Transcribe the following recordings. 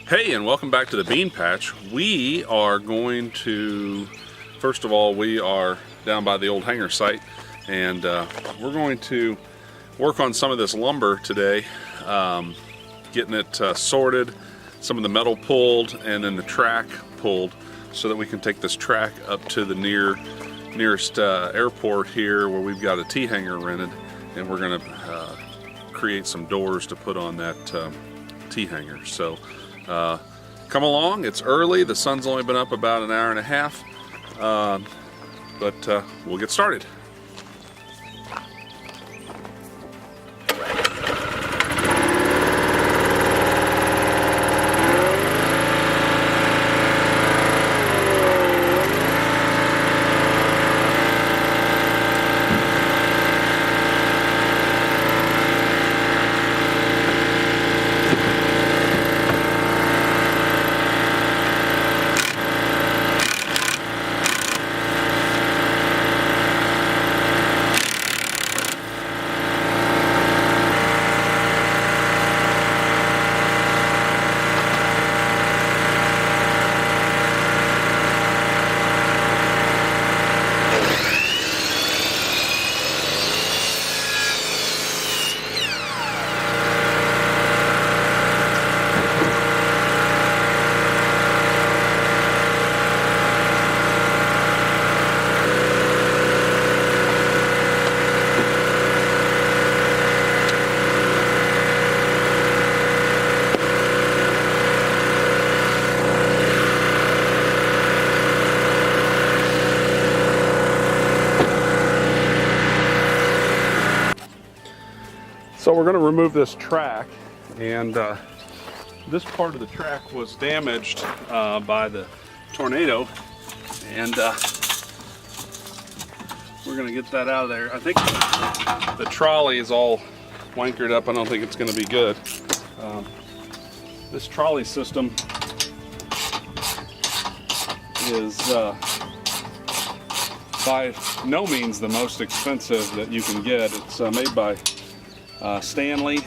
Hey, and welcome back to the bean patch. We are going to, first of all, we are down by the old hangar site, and we're going to work on some of this lumber today, getting it sorted, some of the metal pulled, and then the track pulled, so that we can take this track up to the nearest airport here, where we've got a T-hangar rented, and we're going to create some doors to put on that T-hangar. So come along. It's early. The sun's only been up about an hour and a half, but we'll get started. So we're going to remove this track, and this part of the track was damaged by the tornado, and we're going to get that out of there. I think the trolley is all wankered up. I don't think it's going to be good. This trolley system is by no means the most expensive that you can get. It's made by Stanley,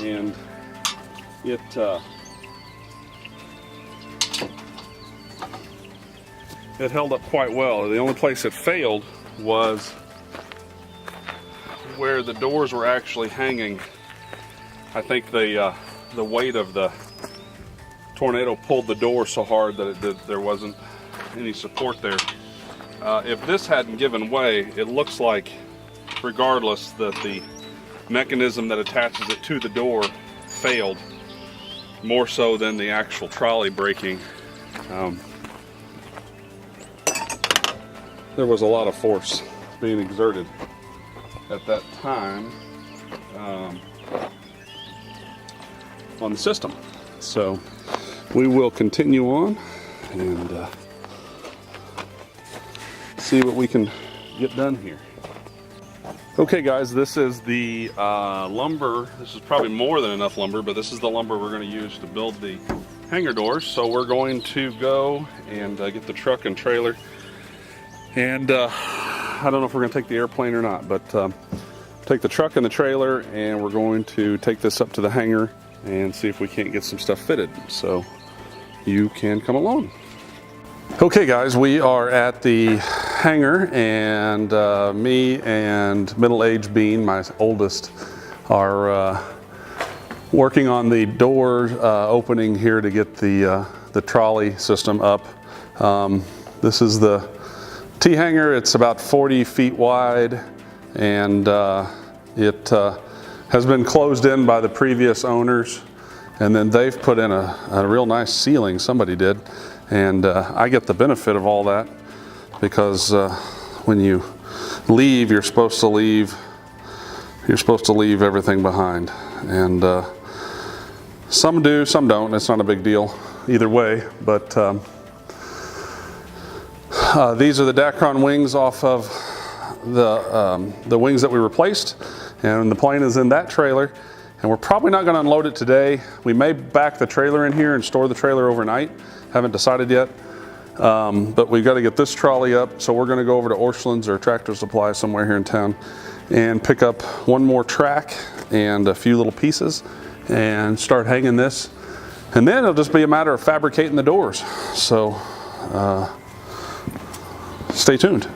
and it held up quite well. The only place it failed was where the doors were actually hanging. I think the weight of the tornado pulled the door so hard that there wasn't any support there. If this hadn't given way, it looks like, regardless, that the mechanism that attaches it to the door failed, more so than the actual trolley breaking. There was a lot of force being exerted at that time on the system. So we will continue on and see what we can get done here. Okay guys, this is the lumber. This is probably more than enough lumber, but this is the lumber we're going to use to build the hangar doors. So we're going to go and get the truck and trailer, and I don't know if we're going to take the airplane or not, but take the truck and the trailer, and we're going to take this up to the hangar and see if we can't get some stuff fitted. So you can come along. Okay guys, we are at the hangar, and me and middle-aged Bean, my oldest, are working on the door opening here to get the trolley system up. This is the T-hangar. It's about 40 feet wide, and it has been closed in by the previous owners, and then they've put in a real nice ceiling. Somebody did. And I get the benefit of all that, because when you leave, you're supposed to leave everything behind. And some do, some don't. It's not a big deal either way. But these are the Dacron wings off of the wings that we replaced, and the plane is in that trailer. And we're probably not going to unload it today. We may back the trailer in here and store the trailer overnight. Haven't decided yet, but we've got to get this trolley up. So we're going to go over to Orscheln's or Tractor Supply somewhere here in town and pick up one more track and a few little pieces and start hanging this And then it'll just be a matter of fabricating the doors. So stay tuned.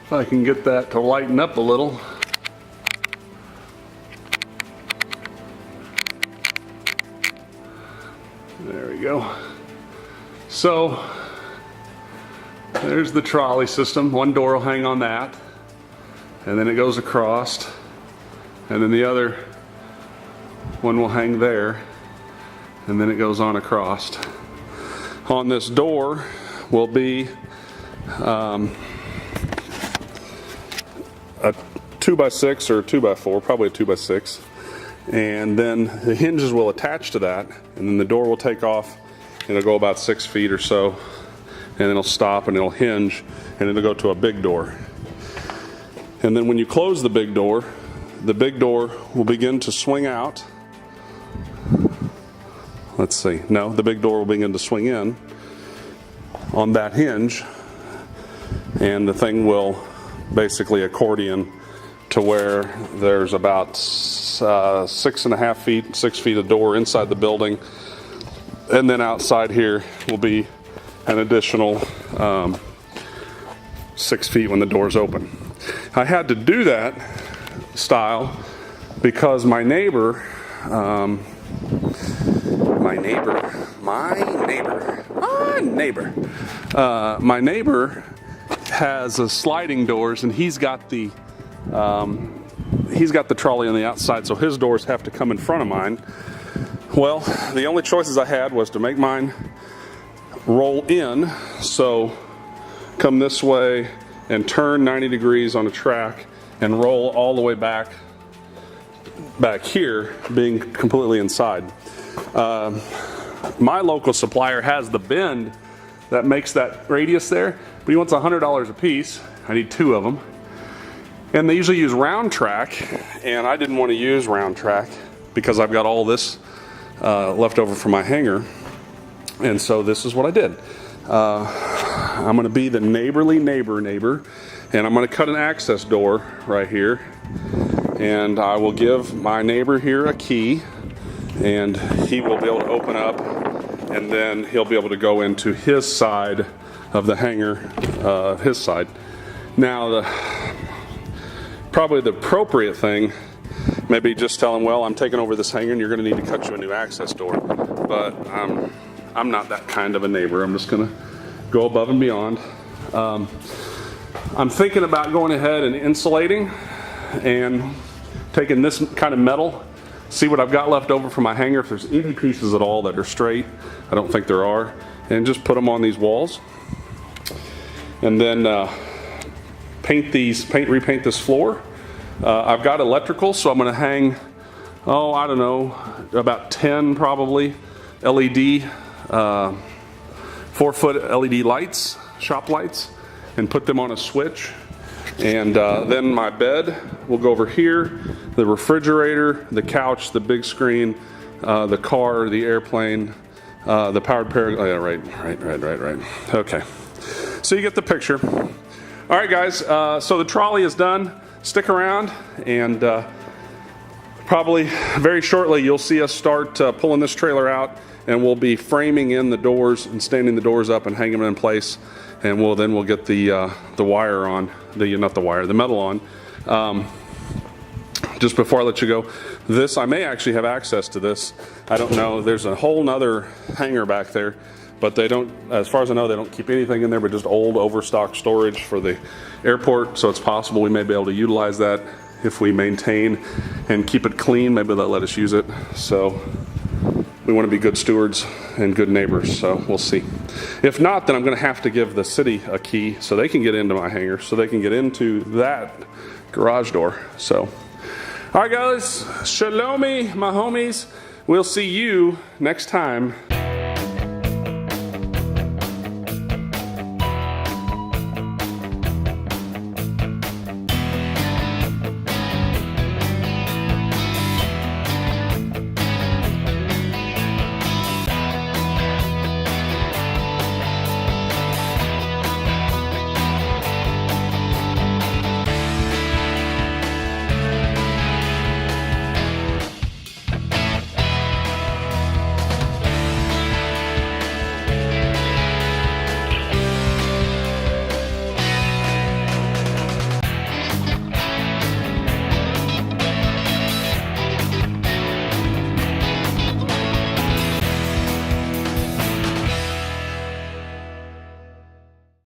If I can get that to lighten up a little. There we go. So there's the trolley system. One door will hang on that, and then it goes across, and then the other one will hang there, and then it goes on across. On this door will be a 2x6 or a 2x4, probably a 2x6, and then the hinges will attach to that, and then the door will take off. It'll go about 6 feet or so, and then it'll stop and it'll hinge, and it'll go to a big door. And then when you close the big door will begin to swing out. Let's see, no, the big door will begin to swing in on that hinge, and the thing will basically accordion to where there's about 6.5 feet, 6 feet of door inside the building, and then outside here will be an additional 6 feet when the door's open. I had to do that style because my neighbor has a sliding doors, and he's got the trolley on the outside, so his doors have to come in front of mine. Well, the only choices I had was to make mine roll in, so come this way and turn 90 degrees on a track and roll all the way back here, being completely inside. My local supplier has the bend that makes that radius there, but he wants $100 a piece. I need 2 of them. And they usually use round track, and I didn't want to use round track because I've got all this left over from my hangar. And so this is what I did. I'm going to be the neighborly neighbor, and I'm going to cut an access door right here. And I will give my neighbor here a key, and he will be able to open up, and then he'll be able to go into his side of the hangar, his side. Now, probably the appropriate thing, maybe just tell him, well, I'm taking over this hangar and you're going to need to cut you a new access door. But I'm not that kind of a neighbor. I'm just going to go above and beyond. I'm thinking about going ahead and insulating and taking this kind of metal, see what I've got left over from my hangar, if there's any pieces at all that are straight. I don't think there are. And just put them on these walls. And then repaint this floor. I've got electrical, so I'm going to hang, I don't know, about 10 probably LED, 4-foot LED lights, shop lights, and put them on a switch. And then my bed will go over here, the refrigerator, the couch, the big screen, the car, the airplane, the powered paraglider. Oh, yeah, right. Okay. So you get the picture. All right, guys, so the trolley is done. Stick around, and probably very shortly you'll see us start pulling this trailer out, and we'll be framing in the doors and standing the doors up and hanging them in place, and we'll get the wire on, the metal on. Just before I let you go, I may actually have access to this. I don't know. There's a whole nother hangar back there, but they don't, as far as I know, they don't keep anything in there but just old overstock storage for the airport. So it's possible we may be able to utilize that if we maintain and keep it clean. Maybe they'll let us use it. So we want to be good stewards and good neighbors, so we'll see. If not, then I'm going to have to give the city a key so they can get into my hangar, so they can get into that garage door. So, all right, guys, shalomi, my homies. We'll see you next time.